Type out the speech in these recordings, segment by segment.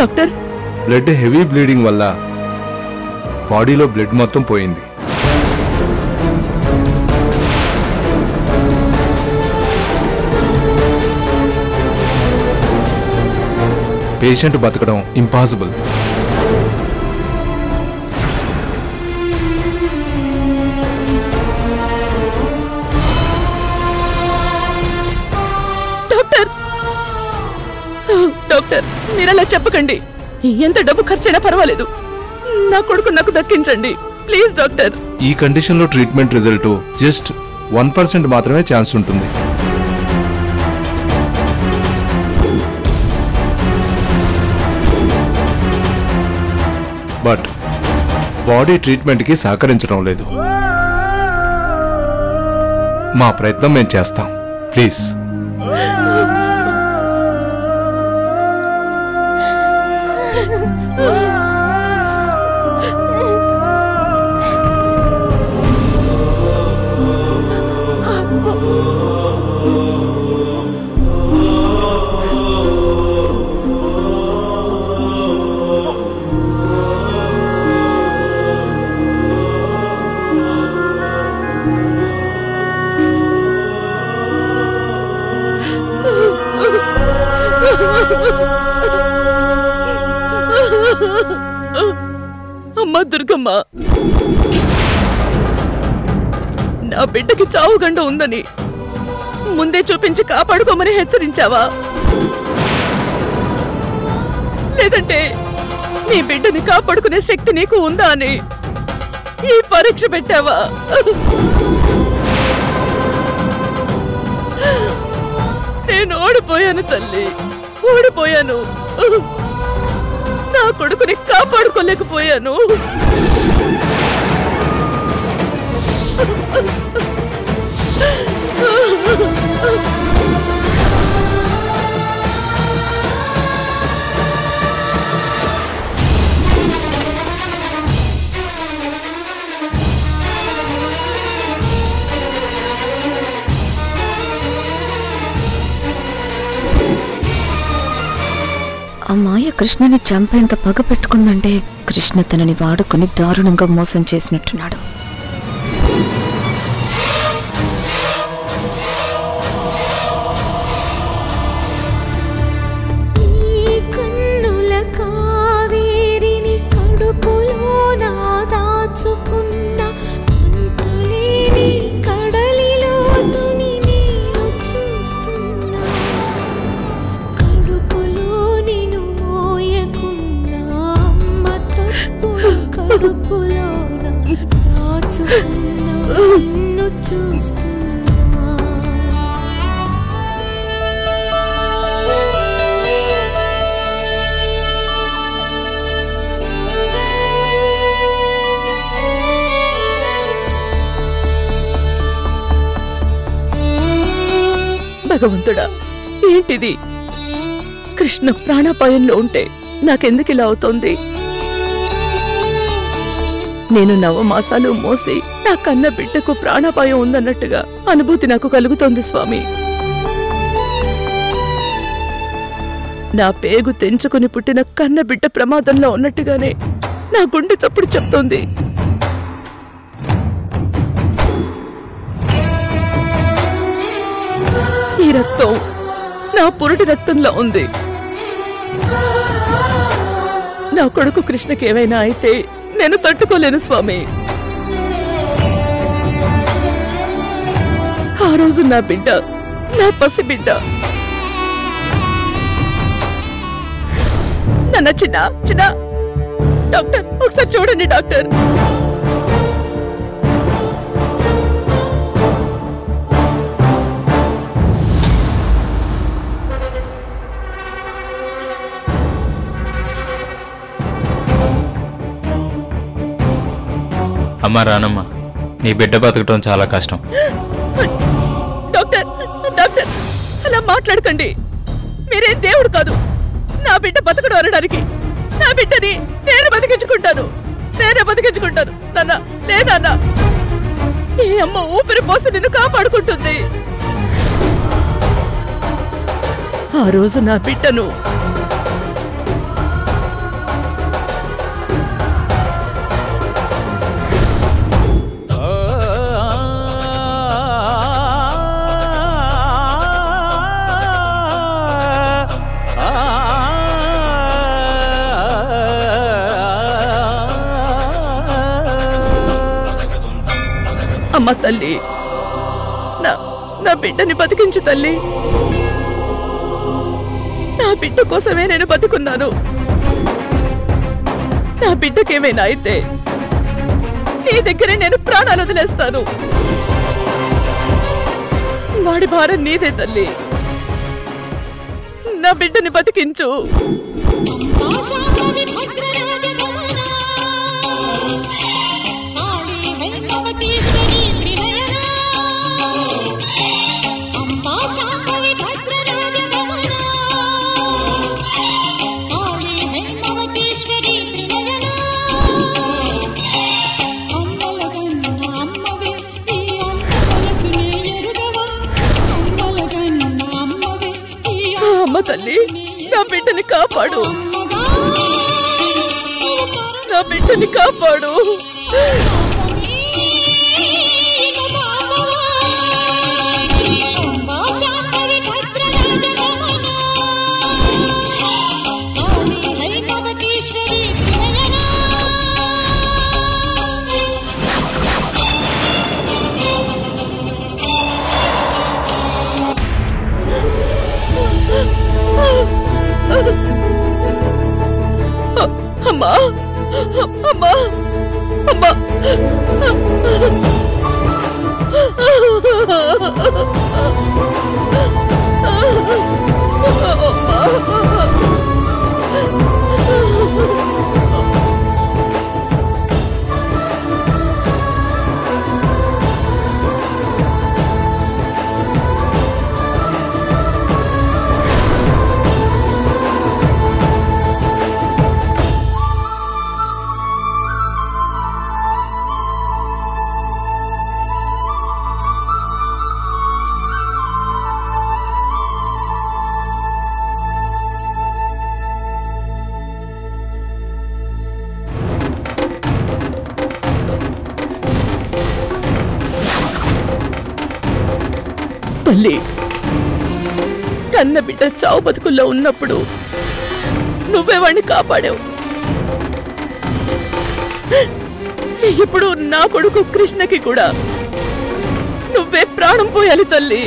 Doctor, blood heavy bleeding వల్ల బాడీలో blood మొత్తం పోయింది. పేషెంట్ బతకడం ఇంపాసిబుల్. డాక్టర్ డాక్టర్ మీరలా చెప్పకండి. ఎంత డబ్బు ఖర్చైనా పర్వాలేదు, నా కొడుకు నాకు దక్కించండి ప్లీజ్ డాక్టర్. ఈ కండిషన్లో ట్రీట్మెంట్ రిజల్ట్ జస్ట్ 1% మాత్రమే ఛాన్స్ ఉంటుంది. బట్ బాడీ ట్రీట్మెంట్కి సహకరించడం లేదు. మా ప్రయత్నం మేము చేస్తాం ప్లీజ్. అమ్మా దుర్గమ్మ, నా బిడ్డకి చావుగండ ఉందని ముందే చూపించి కాపాడుకోమని హెచ్చరించావా? లేదంటే నీ బిడ్డని కాపాడుకునే శక్తి నీకు ఉందా అని ఈ పరీక్ష పెట్టావా? నేను ఓడిపోయాను తల్లి, ఓడిపోయాను. నా కొడుకుని కాపాడుకోలేకపోయాను. ఆ మాయ కృష్ణని చంపేంత పగ పెట్టుకుందంటే కృష్ణ తనని వాడుకుని దారుణంగా మోసం చేసినట్టున్నాడు. భగవంతుడా, ఏంటిది? కృష్ణ ప్రాణాపాయంలో ఉంటే నాకెందుకు ఇలా అవుతోంది? నేను నవమాసాలు మోసి నా కన్న బిడ్డకు ప్రాణాపాయం ఉందన్నట్టుగా అనుభూతి నాకు కలుగుతోంది స్వామి. నా పేగు తెంచుకుని పుట్టిన కన్న బిడ్డ ప్రమాదంలో ఉన్నట్టుగానే నా గుండె చప్పుడు చెప్తోంది. ఈ రక్తం నా పురుటి రక్తంలో ఉంది. నా కొడుకు కృష్ణకి ఏమైనా అయితే నేను తట్టుకోలేను స్వామి. ఆ రోజు నా బిడ్డ, నా పసి బిడ్డ నన్న చిన్న చిన్న డాక్టర్ ఒకసారి చూడండి డాక్టర్. అమ్మా రానమ్మా, నీ బిడ్డ బతకటం చాలా కష్టం. డాక్టర్ డాక్టర్ అలా మాట్లాడకండి. మీరేం దేవుడు కాదు నా బిడ్డ బతకడం అనడానికి. నా బిడ్డని నేను బతికించుకుంటాను, నేనే బతికించుకుంటాను నాన్న. లేదన్నా, ఈ అమ్మ ఊపిరి పోసి నిన్ను కాపాడుకుంటుంది. ఆ రోజు నా బిడ్డను అమ్మ తల్లి, నా బిడ్డని బతికించు తల్లి. నా బిడ్డ కోసమే నేను బతుకున్నాను. నా బిడ్డకేమైనా అయితే నీ దగ్గరే నేను ప్రాణాలు వదిలేస్తాను. వాడి భారం నీదే తల్లి. నా బిడ్డని బతికించు. అమ్మ తల్లి, నా బిడ్డని కాపాడు, నా బిడ్డని కాపాడు. అమ్మా, అమ్మా, అమ్మా. తల్లి, కన్న బిడ్డ చావు బతుకుల్లో ఉన్నప్పుడు నువ్వే వాడిని కాపాడావు. ఇప్పుడు నా కొడుకు కృష్ణకి కూడా నువ్వే ప్రాణం పోయాలి తల్లి.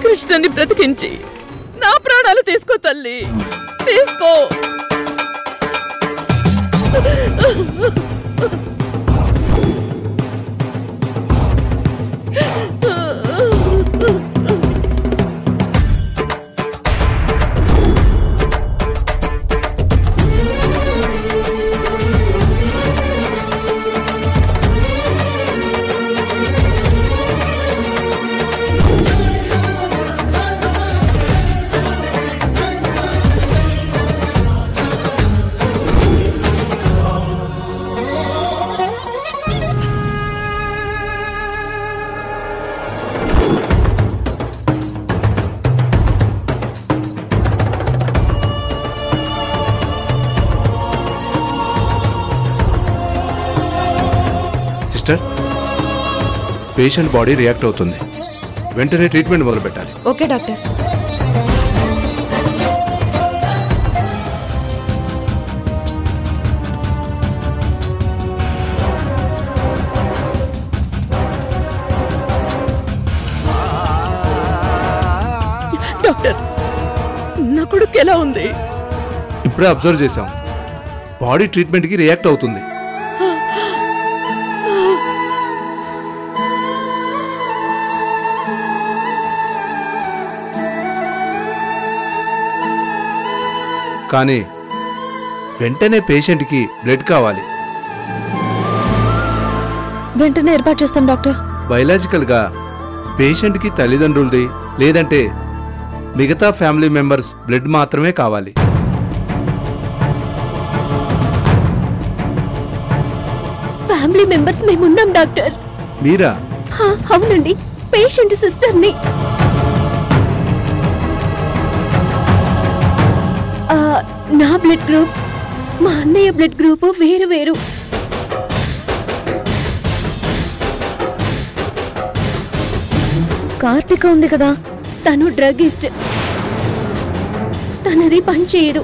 కృష్ణని బ్రతికించి నా ప్రాణాలు తీసుకో తల్లి, తీసుకో. సిస్టర్, పేషెంట్ బాడీ రియాక్ట్ అవుతుంది, వెంటనే ట్రీట్మెంట్ మొదలు పెట్టాలి. Okay doctor. డాక్టర్, నా కొడుకు ఎలా ఉంది? ఇప్పుడే అబ్జర్వ్ చేశాం, బాడీ ట్రీట్మెంట్కి రియాక్ట్ అవుతుంది. కానీ వెంటనే పేషెంట్కి బ్లడ్ కావాలి. వెంటనే ఏర్పాటు చేస్తాం డాక్టర్. బయలాజికల్గా పేషెంట్కి తల్లిదండ్రులది లేదంటే మిగతా ఫ్యామిలీ మెంబర్స్ బ్లడ్ మాత్రమే కావాలి. ఫ్యామిలీ మెంబర్స్ మేమున్నాం డాక్టర్. మీరా? అవునండి, పేషెంట్ సిస్టర్ని. నా బ్లడ్ గ్రూప్ మా అన్నయ్య బ్లడ్ గ్రూప్ వేరు వేరు. కార్తిక ఉంది కదా, తను డ్రగిస్ట్. తనది పనిచేయదు.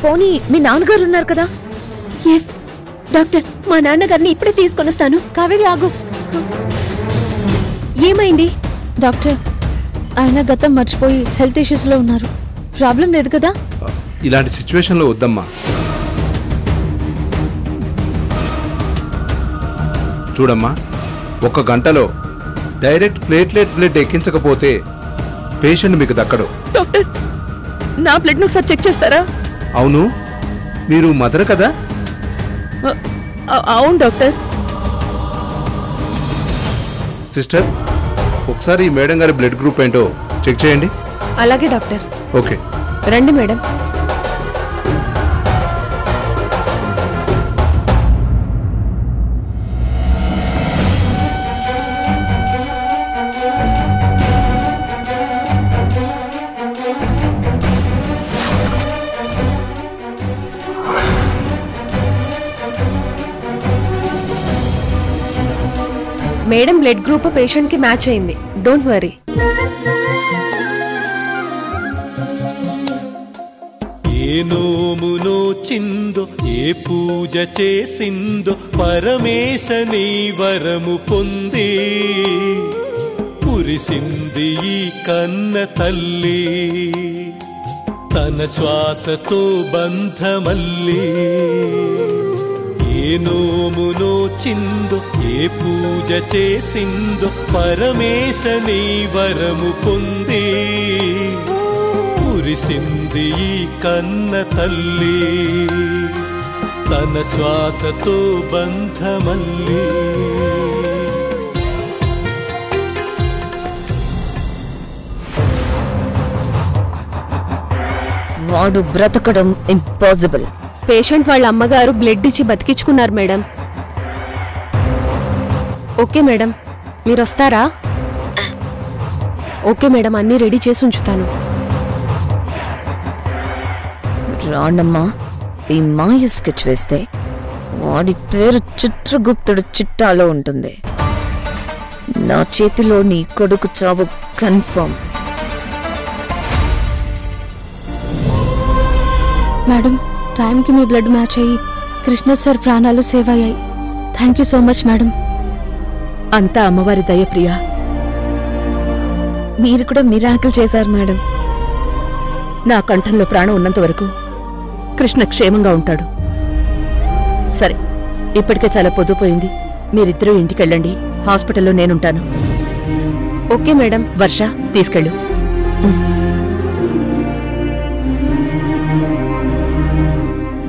పోనీ మీ నాన్నగారు ఉన్నారు కదా? ఎస్ డాక్టర్, మా నాన్నగారిని ఇప్పుడే తీసుకొని వస్తాను. కావేరి ఆగు. ఏమైంది డాక్టర్? ఆయన గతం మర్చిపోయి హెల్త్ ఇష్యూస్ లో ఉన్నారు. ప్రాబ్లం లేదు కదా? ఇలాంటి సిచ్యువేషన్లో వద్దమ్మా. చూడమ్మా, 1 గంటలో డైరెక్ట్ ప్లేట్లెట్ బ్లడ్ ఎక్కించకపోతే పేషెంట్ మీకు దక్కడు. డాక్టర్, నా బ్లడ్ ఒకసారి చెక్ చేస్తారా? అవును, మీరు మదర్ కదా? అవును డాక్టర్. సిస్టర్, ఒకసారి ఈ మేడం గారి బ్లడ్ గ్రూప్ ఏంటో చెక్ చేయండి. అలాగే డాక్టర్. ఓకే, రండి madam. Madam blood group patient కి మ్యాచ్ అయింది. Don't worry. ఏ నోమునో చిందో, ఏ పూజ చేసిందో, పరమేశని వరము పొంది కురిసింది ఈ కన్న తల్లి. తన శ్వాసతో బంధమల్లి. ఏ నోమునో చిందో, ఏ పూజ చేసిందో, పరమేశని వరము పొంది కురిసింది ఈ కన్న తల్లి. తన శ్వాసతో బంధమల్లి. వాడు బ్రతకడం ఇంపాసిబుల్. పేషెంట్ వాళ్ళ అమ్మగారు బ్లడ్ ఇచ్చి బతికించుకున్నారు మేడం. ఓకే మేడం, మీరు వస్తారా? ఓకే మేడం, అన్నీ రెడీ చేసి ఉంచుతాను. రాండమ్మా, ఈ మాయ స్కెచ్ వేస్తే వాడి పేరు చిత్రగుప్తుడు చిట్టాలో ఉంటుంది. నా చేతిలో నీ కొడుకు చావు కన్ఫర్మ్. మేడం, టైంకి మీ బ్లడ్ మ్యాచ్ అయ్యి కృష్ణ సార్ ప్రాణాలు సేవ్ అయ్యాయి. Thank you so much madam. అంతా అమ్మవారి దయ ప్రియా. మీరు కూడా మిరాకిల్ చేశారు మేడం. నా కంఠంలో ప్రాణం ఉన్నంత వరకు కృష్ణ క్షేమంగా ఉంటాడు. సరే, ఇప్పటికే చాలా పొద్దుపోయింది. మీరిద్దరూ ఇంటికెళ్ళండి. హాస్పిటల్లో నేనుంటాను. Okay madam. వర్ష, తీసుకెళ్ళు.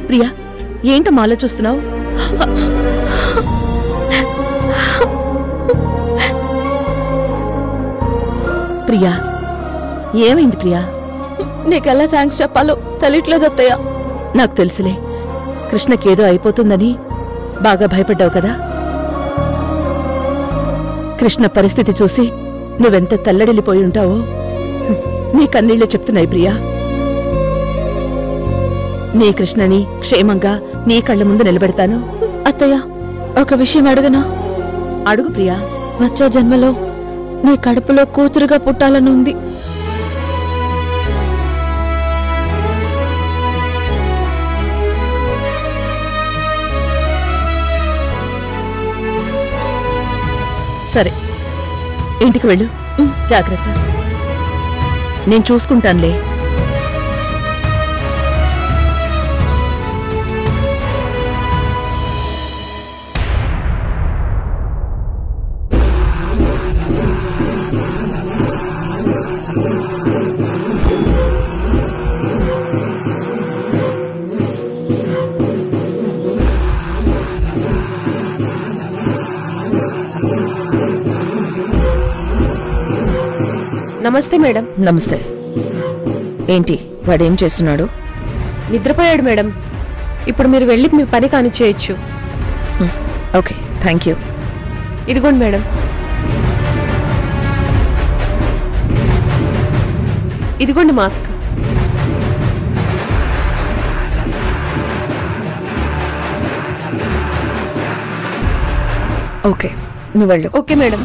ప్రియా, ఏంటమ్మా ఆలోచిస్తున్నావు? ప్రియా, ఏమైంది ప్రియా? నీకెలా థ్యాంక్స్ చెప్పాలో తెలియట్లేదు అత్తయ్య. నాకు తెలుసులే, కృష్ణకేదో అయిపోతుందని బాగా భయపడ్డావు కదా. కృష్ణ పరిస్థితి చూసి నువ్వెంత తల్లడిల్లిపోయి ఉంటావో నీ కన్నీళ్లే చెప్తున్నాయి ప్రియా. నీ కృష్ణని క్షేమంగా నీ కళ్ళ ముందు నిలబెడతాను. అత్తయ్య, ఒక విషయం అడుగనా? అడుగు ప్రియా. వచ్చే జన్మలో నీ కడుపులో కూతురుగా పుట్టాలని ఉంది. సరే, ఇంటికి వెళ్ళు. జాగ్రత్త, నేను చూసుకుంటానులే. నమస్తే మేడం. నమస్తే. ఏంటి వాడేం చేస్తున్నాడు? నిద్రపోయాడు మేడం. ఇప్పుడు మీరు వెళ్ళి మీ పని కానిచ్చేయచ్చు. Okay, thank you. ఇదిగోండి మేడం. ఇదిగోండి మాస్క్. ఓకే, నువ్వు వెళ్ళు. Okay madam.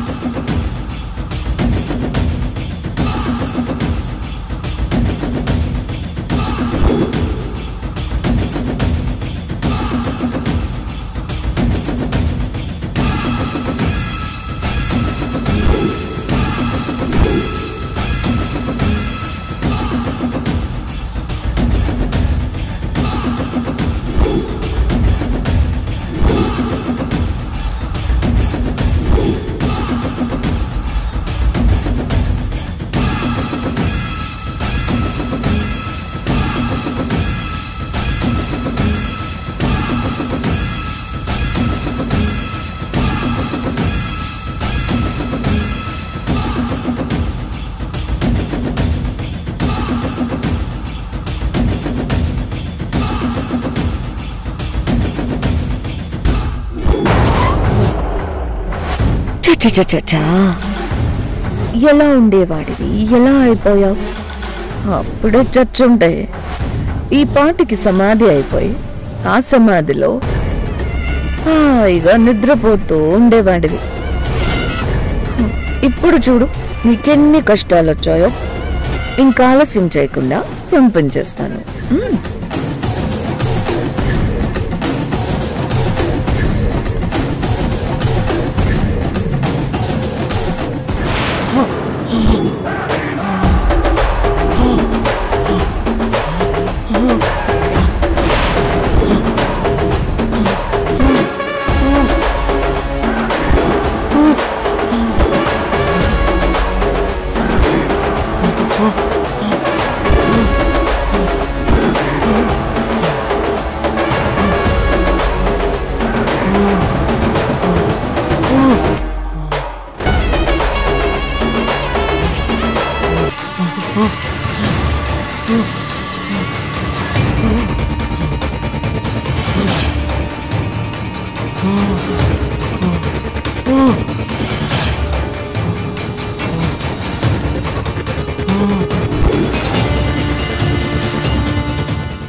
ఎలా ఉండేవాడివి, ఎలా అయిపోయావు? అప్పుడే చచ్చుంటే ఈ పాటికి సమాధి అయిపోయి ఆ సమాధిలో హాయిగా నిద్రపోతూ ఉండేవాడివి. ఇప్పుడు చూడు నీకెన్ని కష్టాలు వచ్చాయో. ఇంకా ఆలస్యం చేయకుండా పంపించేస్తాను.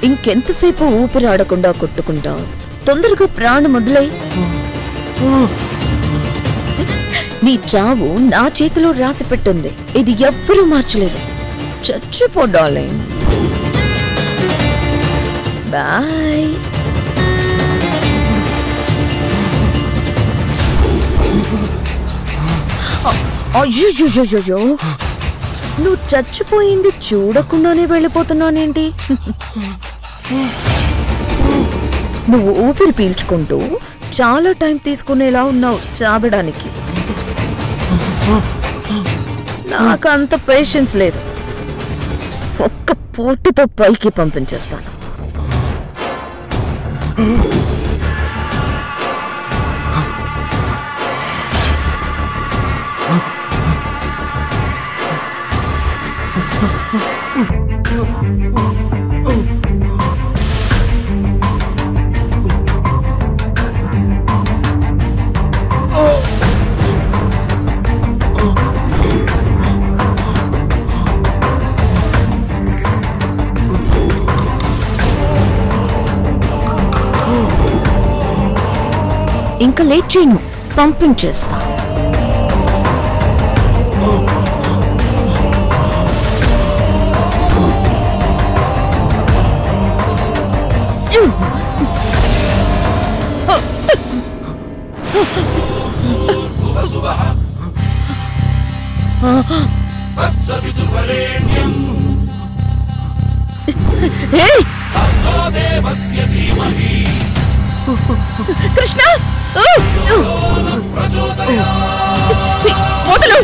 ఇంకెంతసేపు ఊపిరాడకుండా కొట్టుకుంటా? తొందరగా ప్రాణం వదిలై. నీ చావు నా చేతిలో రాసి పెట్టింది. ఇది ఎవ్వరూ మార్చలేరు. చచ్చిపోడాలి. బాయ్. అయ్యో, నువ్వు చచ్చిపోయింది చూడకుండానే వెళ్ళిపోతున్నానేంటి? నువ్వు ఊపిరి పీల్చుకుంటూ చాలా టైం తీసుకునేలా ఉన్నావు చావడానికి. నాకు అంత పేషెన్స్ లేదు. ఒక్క పోటుతో పైకి పంపించేస్తాను. ఇంకా లేట్ చేయను, పంపించేస్తా. కృష్ణ, వదలు.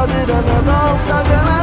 da da da da da da da